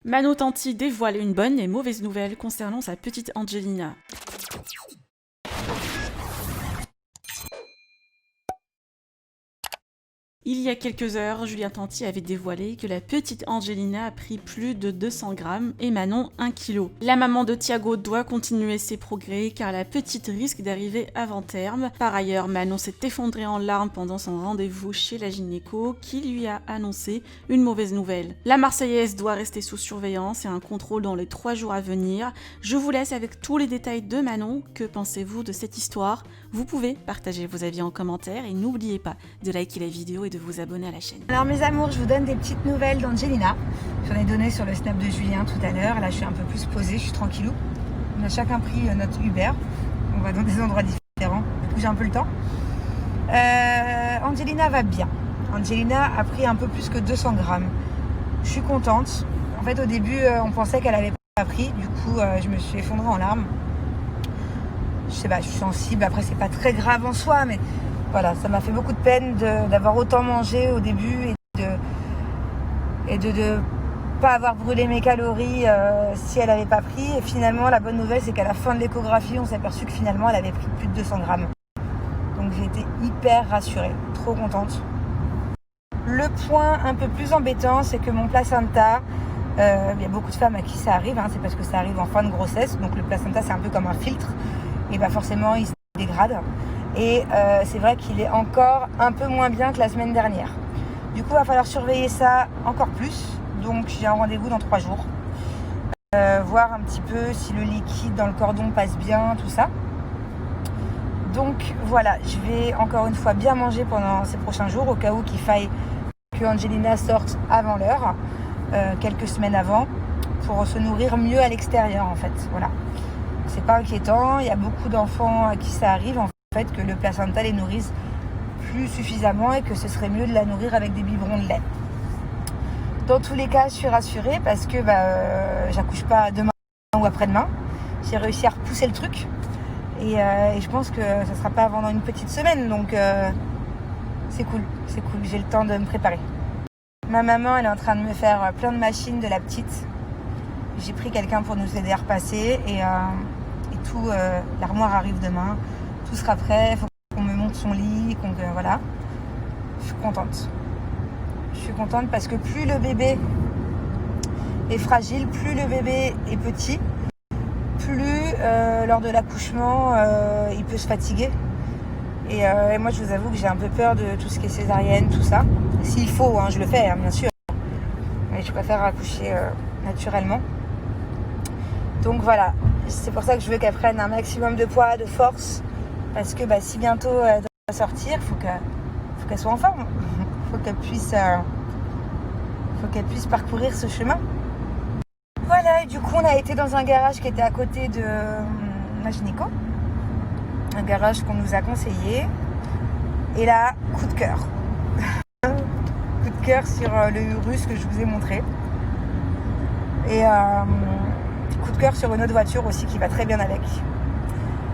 Manon Tanti dévoile une bonne et mauvaise nouvelle concernant sa petite Angelina. Il y a quelques heures, Julien Tanti avait dévoilé que la petite Angelina a pris plus de 200 grammes et Manon 1 kg. La maman de Thiago doit continuer ses progrès car la petite risque d'arriver avant terme. Par ailleurs, Manon s'est effondrée en larmes pendant son rendez-vous chez la gynéco qui lui a annoncé une mauvaise nouvelle. La Marseillaise doit rester sous surveillance et un contrôle dans les 3 jours à venir. Je vous laisse avec tous les détails de Manon. Que pensez-vous de cette histoire? Vous pouvez partager vos avis en commentaire et n'oubliez pas de liker la vidéo et de vous abonner à la chaîne. Alors mes amours, je vous donne des petites nouvelles d'Angelina. J'en ai donné sur le snap de Julien tout à l'heure. Là je suis un peu plus posée, je suis tranquillou. On a chacun pris notre Uber. On va dans des endroits différents. Du coup j'ai un peu le temps. Angelina va bien. Angelina a pris un peu plus que 200 grammes. Je suis contente. En fait au début on pensait qu'elle avait pas pris. Du coup je me suis effondrée en larmes. Je sais pas, je suis sensible. Après c'est pas très grave en soi, mais voilà, ça m'a fait beaucoup de peine d'avoir autant mangé au début et de pas avoir brûlé mes calories si elle n'avait pas pris. Et finalement, la bonne nouvelle, c'est qu'à la fin de l'échographie, on s'est aperçu que finalement, elle avait pris plus de 200 grammes. Donc j'ai été hyper rassurée, trop contente. Le point un peu plus embêtant, c'est que mon placenta, il y a beaucoup de femmes à qui ça arrive, c'est parce que ça arrive en fin de grossesse. Donc le placenta, c'est un peu comme un filtre. Et bah forcément, il se dégrade. Et c'est vrai qu'il est encore un peu moins bien que la semaine dernière. Du coup, il va falloir surveiller ça encore plus. Donc, j'ai un rendez-vous dans 3 jours. Voir un petit peu si le liquide dans le cordon passe bien, tout ça. Donc, voilà, je vais encore une fois bien manger pendant ces prochains jours, au cas où qu'il faille que Angelina sorte avant l'heure, quelques semaines avant, pour se nourrir mieux à l'extérieur, en fait. Voilà. C'est pas inquiétant. Il y a beaucoup d'enfants à qui ça arrive, en fait, que le placenta les nourrisse plus suffisamment et que ce serait mieux de la nourrir avec des biberons de lait. Dans tous les cas, je suis rassurée parce que j'accouche pas demain ou après-demain. J'ai réussi à repousser le truc et je pense que ça sera pas avant dans une petite semaine, donc c'est cool, j'ai le temps de me préparer. Ma maman, elle est en train de me faire plein de machines de la petite. J'ai pris quelqu'un pour nous aider à repasser et tout, l'armoire arrive demain. Tout sera prêt, il faut qu'on me monte son lit, voilà. Je suis contente. Je suis contente parce que plus le bébé est fragile, plus le bébé est petit, plus lors de l'accouchement, il peut se fatiguer. Et moi, je vous avoue que j'ai un peu peur de tout ce qui est césarienne, tout ça. S'il faut, je le fais, bien sûr. Mais je préfère accoucher naturellement. Donc voilà, c'est pour ça que je veux qu'elle prenne un maximum de poids, de force. Parce que si bientôt elle doit sortir, il faut qu'elle soit en forme. Faut qu'elle puisse parcourir ce chemin. Voilà, et du coup on a été dans un garage qui était à côté de ma gynéco. Un garage qu'on nous a conseillé. Et là, coup de cœur. Coup de cœur sur le Urus que je vous ai montré. Et coup de cœur sur une autre voiture aussi qui va très bien avec.